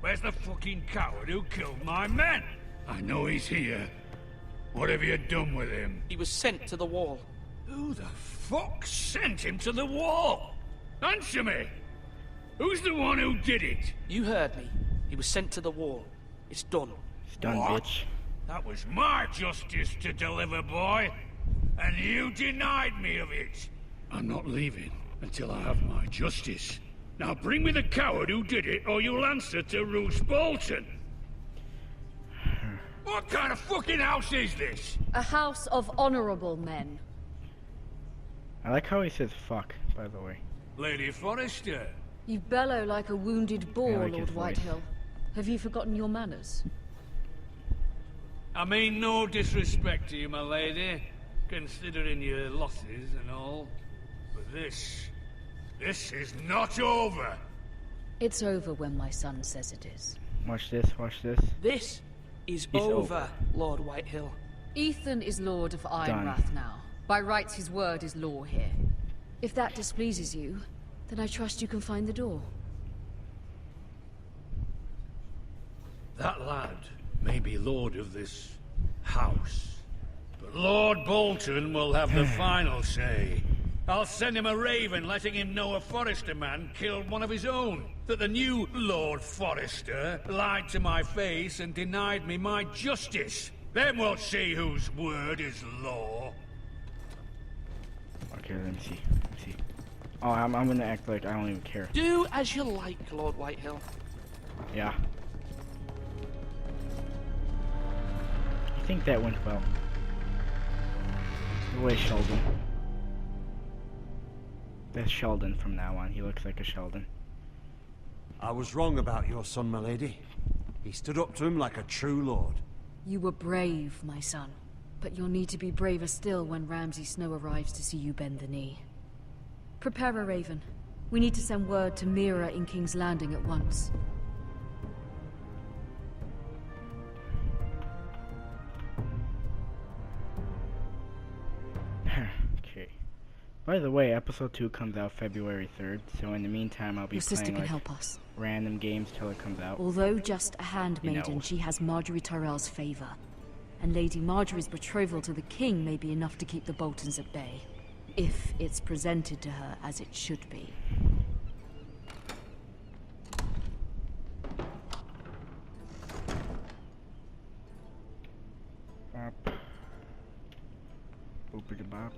Where's the fucking coward who killed my men? I know he's here. What have you done with him? He was sent to the wall. Who the fuck sent him to the wall? Answer me! Who's the one who did it? You heard me. He was sent to the wall. It's done. It's done, What? bitch. That was my justice to deliver, boy. And you denied me of it. I'm not leaving until I have my justice. Now bring me the coward who did it, or you'll answer to Roose Bolton. What kind of fucking house is this? A house of honorable men. I like how he says fuck, by the way. Lady Forrester. You bellow like a wounded boar, I like his Lord voice. Whitehill. Have you forgotten your manners? I mean no disrespect to you, my lady, considering your losses and all. But this is not over. It's over when my son says it is. Watch this, watch this. This is It's over, over. Lord Whitehill. Ethan is Lord of Ironrath now. By rights, his word is law here. If that displeases you, then I trust you can find the door. That lad may be lord of this house, but Lord Bolton will have the final say. I'll send him a raven letting him know a Forrester man killed one of his own. That the new Lord Forrester lied to my face and denied me my justice. Then we'll see whose word is law. Okay, let me see. Let me see. Oh, I'm gonna act like I don't even care. Do as you like, Lord Whitehill. Yeah. I think that went well. The way Sheldon. That's Sheldon from now on. He looks like a Sheldon. I was wrong about your son, my lady. He stood up to him like a true lord. You were brave, my son. But you'll need to be braver still when Ramsay Snow arrives to see you bend the knee. Prepare a raven. We need to send word to Mira in King's Landing at once. Okay. By the way, episode 2 comes out February 3rd, so in the meantime I'll be Your sister playing can like help us. random games till it comes out. Although just a handmaiden, You know. she has Marjorie Tyrell's favor. And Lady Marjorie's betrothal to the king may be enough to keep the Boltons at bay. If it's presented to her as it should be. Bop. Boopity bop.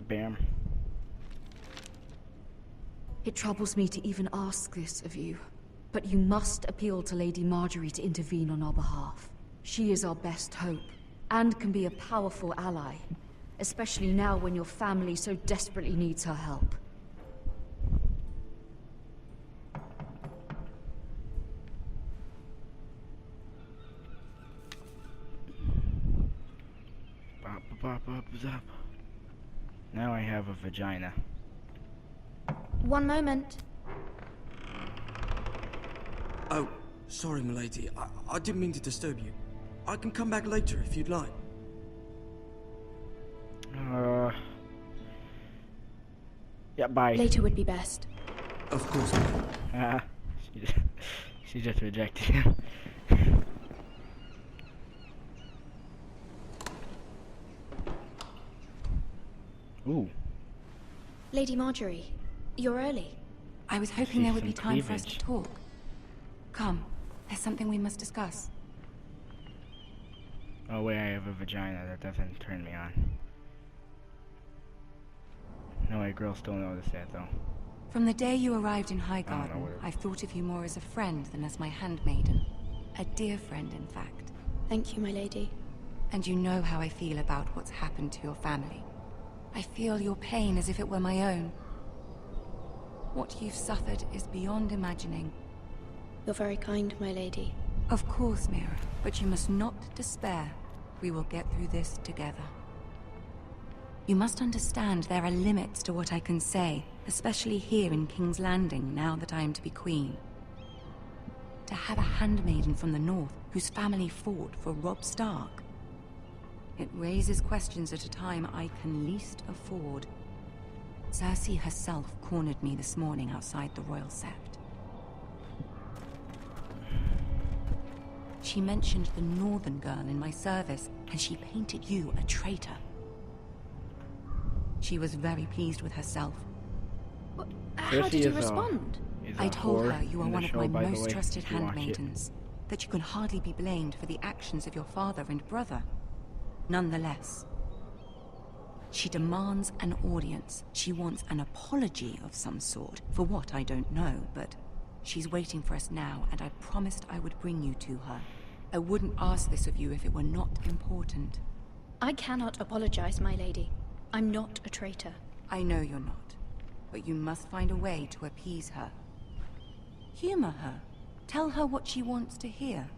Bam. It troubles me to even ask this of you, but you must appeal to Lady Marjorie to intervene on our behalf. She is our best hope, and can be a powerful ally, especially now when your family so desperately needs her help. Bop, bop, bop, zap. Now I have a vagina. One moment. Oh, sorry, milady. I didn't mean to disturb you. I can come back later if you'd like. Yeah, bye. Later would be best. Of course. She just rejected him. Ooh. Lady Marjorie, you're early. I was hoping See there would be some time for us to cleavage. talk. Come, there's something we must discuss. Oh wait, I have a vagina. That doesn't turn me on. No way, girls still notice that though. From the day you arrived in I don't know Highgarden, what it- I've thought of you more as a friend than as my handmaiden. A dear friend, in fact. Thank you, my lady. And you know how I feel about what's happened to your family. I feel your pain as if it were my own. What you've suffered is beyond imagining. You're very kind, my lady. Of course, Mira, but you must not despair. We will get through this together. You must understand there are limits to what I can say, especially here in King's Landing, now that I am to be queen. To have a handmaiden from the north whose family fought for Robb Stark. It raises questions at a time I can least afford. Cersei herself cornered me this morning outside the Royal Sept. She mentioned the northern girl in my service, and she painted you a traitor. She was very pleased with herself. How did you respond? I told her you are one of my most trusted handmaidens, that you can hardly be blamed for the actions of your father and brother. Nonetheless, she demands an audience. She wants an apology of some sort, for what I don't know, but she's waiting for us now, and I promised I would bring you to her. I wouldn't ask this of you if it were not important. I cannot apologize, my lady. I'm not a traitor. I know you're not, but you must find a way to appease her. Humor her. Tell her what she wants to hear.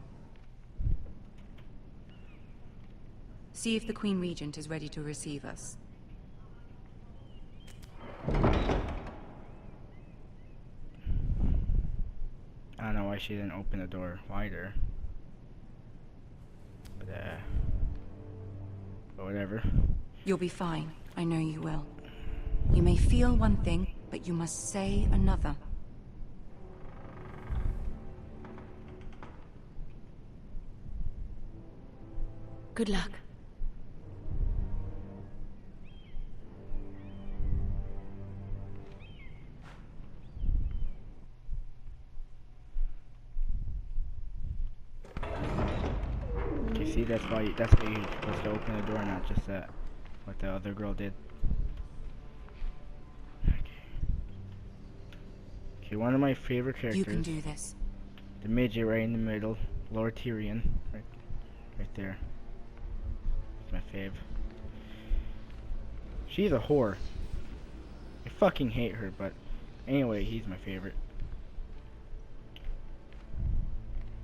See if the Queen Regent is ready to receive us. I don't know why she didn't open the door wider. But whatever. You'll be fine. I know you will. You may feel one thing, but you must say another. Good luck. You see, that's why you're supposed to open the door, not just what the other girl did. Okay, one of my favorite characters. You can do this. The midget right in the middle, Lord Tyrion, right there. That's my fave. She's a whore. I fucking hate her, but anyway, he's my favorite.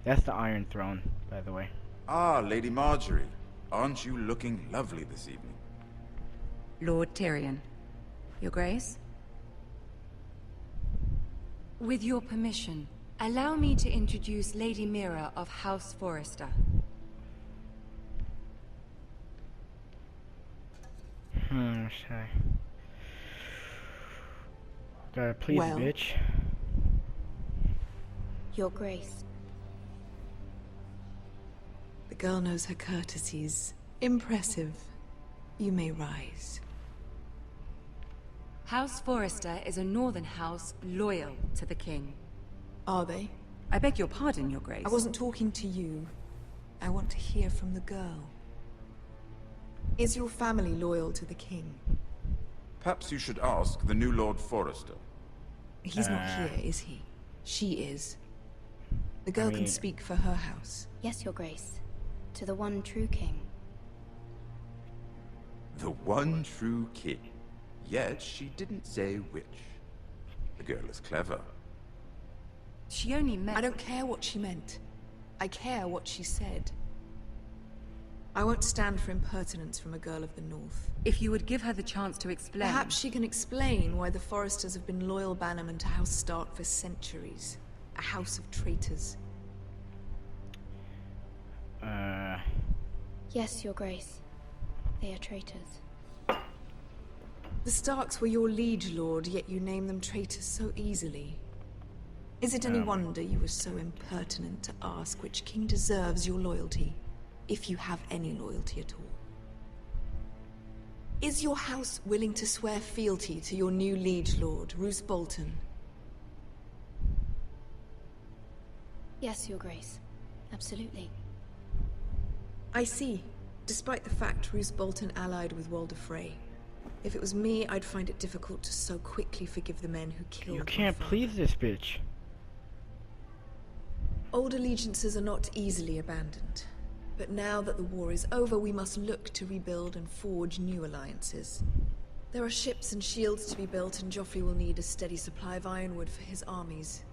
That's the Iron Throne, by the way. Ah, Lady Marjorie. Aren't you looking lovely this evening? Lord Tyrion. Your Grace? With your permission, allow me to introduce Lady Mira of House Forrester. Shy. Gotta please, well, bitch. Your Grace. The girl knows her courtesies. Impressive. You may rise. House Forrester is a northern house loyal to the king. Are they? I beg your pardon, Your Grace. I wasn't talking to you. I want to hear from the girl. Is your family loyal to the king? Perhaps you should ask the new Lord Forrester. He's not here, is he? She is. The girl can speak for her house. Yes, Your Grace. To the one true king. The one true king. Yet she didn't say which. The girl is clever. She only meant... I don't care what she meant. I care what she said. I won't stand for impertinence from a girl of the North. If you would give her the chance to explain... Perhaps she can explain why the Forresters have been loyal bannermen to House Stark for centuries. A house of traitors. Yes, Your Grace. They are traitors. The Starks were your liege lord, yet you name them traitors so easily. Is it any wonder you were so impertinent to ask which king deserves your loyalty, if you have any loyalty at all? Is your house willing to swear fealty to your new liege lord, Roose Bolton? Yes, Your Grace. Absolutely. I see. Despite the fact Roose Bolton allied with Walder Frey. If it was me, I'd find it difficult to so quickly forgive the men who killed You can't please this bitch. Old allegiances are not easily abandoned. But now that the war is over, we must look to rebuild and forge new alliances. There are ships and shields to be built, and Joffrey will need a steady supply of ironwood for his armies.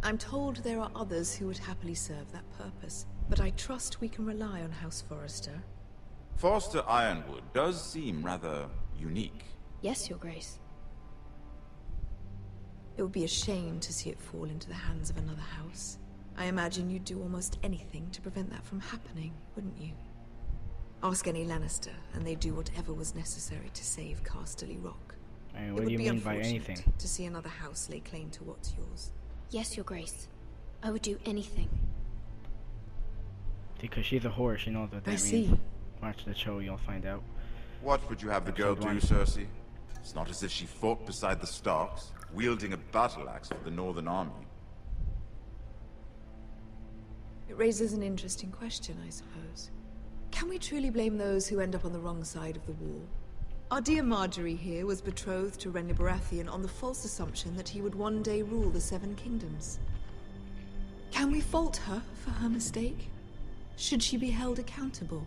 I'm told there are others who would happily serve that purpose, but I trust we can rely on House Forrester. Forrester Ironwood does seem rather unique. Yes, Your Grace. It would be a shame to see it fall into the hands of another house. I imagine you'd do almost anything to prevent that from happening, wouldn't you? Ask any Lannister, and they'd do whatever was necessary to save Casterly Rock. I mean, what do you mean by anything? To see another house lay claim to what's yours. Yes, Your Grace. I would do anything. Because she's a whore, she knows what that I means. see. Watch the show, you'll find out. What would you have the girl Episode do, 1. Cersei? It's not as if she fought beside the Starks, wielding a battle axe for the Northern Army. It raises an interesting question, I suppose. Can we truly blame those who end up on the wrong side of the war? Our dear Marjorie here was betrothed to Renly Baratheon on the false assumption that he would one day rule the Seven Kingdoms. Can we fault her for her mistake? Should she be held accountable?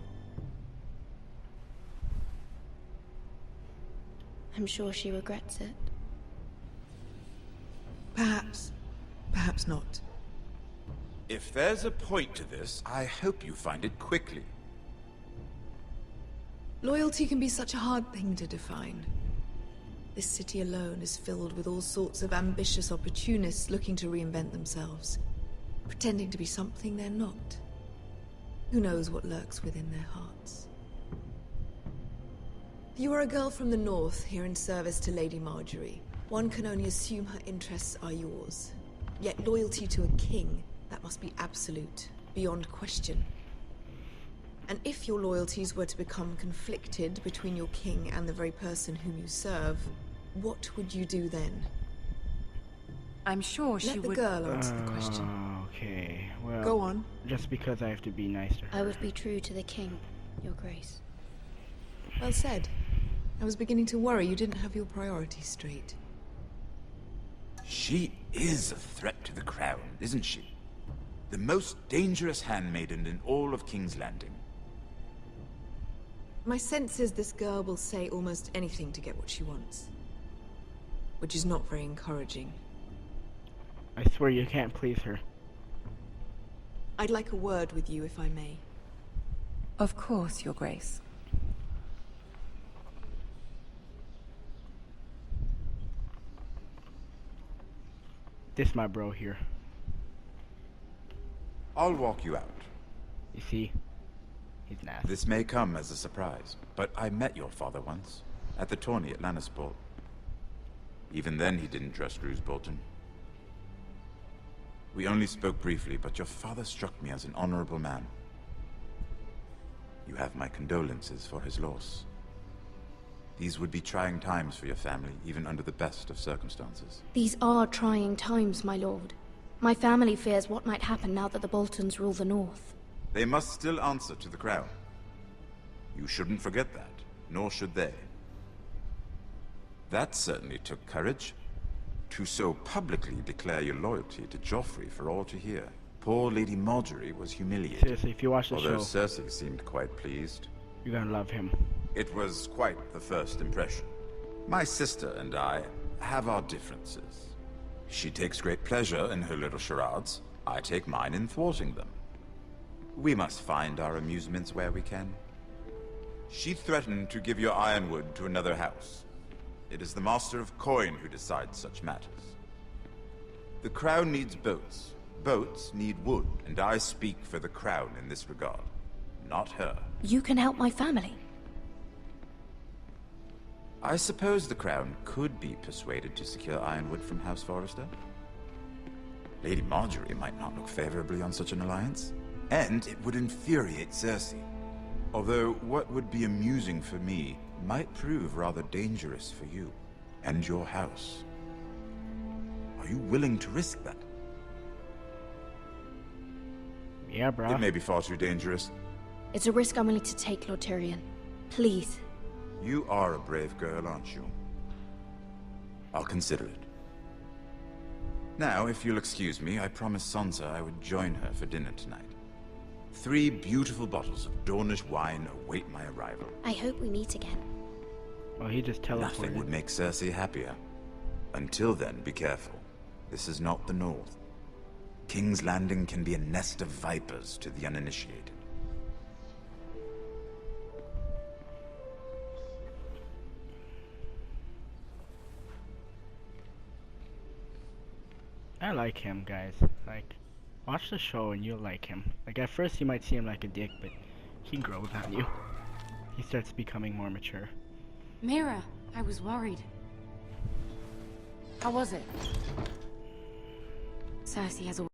I'm sure she regrets it. Perhaps. Perhaps not. If there's a point to this, I hope you find it quickly. Loyalty can be such a hard thing to define. This city alone is filled with all sorts of ambitious opportunists looking to reinvent themselves, pretending to be something they're not. Who knows what lurks within their hearts? You are a girl from the north, here in service to Lady Marjorie. One can only assume her interests are yours. Yet loyalty to a king, that must be absolute, beyond question. And if your loyalties were to become conflicted between your king and the very person whom you serve, what would you do then? I'm sure she Let the would... girl answer the question. Okay, well... Go on. Just because I have to be nice to her. I would be true to the king, your grace. Well said. I was beginning to worry you didn't have your priorities straight. She is a threat to the crown, isn't she? The most dangerous handmaiden in all of King's Landing. My sense is this girl will say almost anything to get what she wants. Which is not very encouraging. I swear you can't please her. I'd like a word with you, if I may. Of course, your grace. This my bro here. I'll walk you out. You see? He's nasty. This may come as a surprise, but I met your father once, at the tourney at Lannisport. Even then he didn't trust Roose Bolton. We only spoke briefly, but your father struck me as an honorable man. You have my condolences for his loss. These would be trying times for your family, even under the best of circumstances. These are trying times, my lord. My family fears what might happen now that the Boltons rule the north. They must still answer to the crown. You shouldn't forget that, nor should they. That certainly took courage. To so publicly declare your loyalty to Joffrey for all to hear. Poor Lady Marjorie was humiliated. Seriously, if you watch the although show, Cersei seemed quite pleased. you're gonna love him. It was quite the first impression. My sister and I have our differences. She takes great pleasure in her little charades. I take mine in thwarting them. We must find our amusements where we can. She threatened to give your ironwood to another house. It is the Master of Coin who decides such matters. The crown needs boats. Boats need wood, and I speak for the crown in this regard, not her. You can help my family. I suppose the crown could be persuaded to secure ironwood from House Forrester. Lady Marjorie might not look favorably on such an alliance, and it would infuriate Cersei. Although what would be amusing for me might prove rather dangerous for you and your house. Are you willing to risk that? Yeah, bro. It may be far too dangerous. It's a risk I'm willing to take, Lord Tyrion. Please. You are a brave girl, aren't you? I'll consider it. Now, if you'll excuse me, I promised Sansa I would join her for dinner tonight. 3 beautiful bottles of Dornish wine await my arrival. I hope we meet again. Well, he just teleported. Nothing would make Cersei happier. Until then, be careful. This is not the North. King's Landing can be a nest of vipers to the uninitiated. I like him, guys. Like, watch the show and you'll like him. Like, at first you might see him like a dick, but he grows on you. He starts becoming more mature. Mira, I was worried. How was it? Cersei has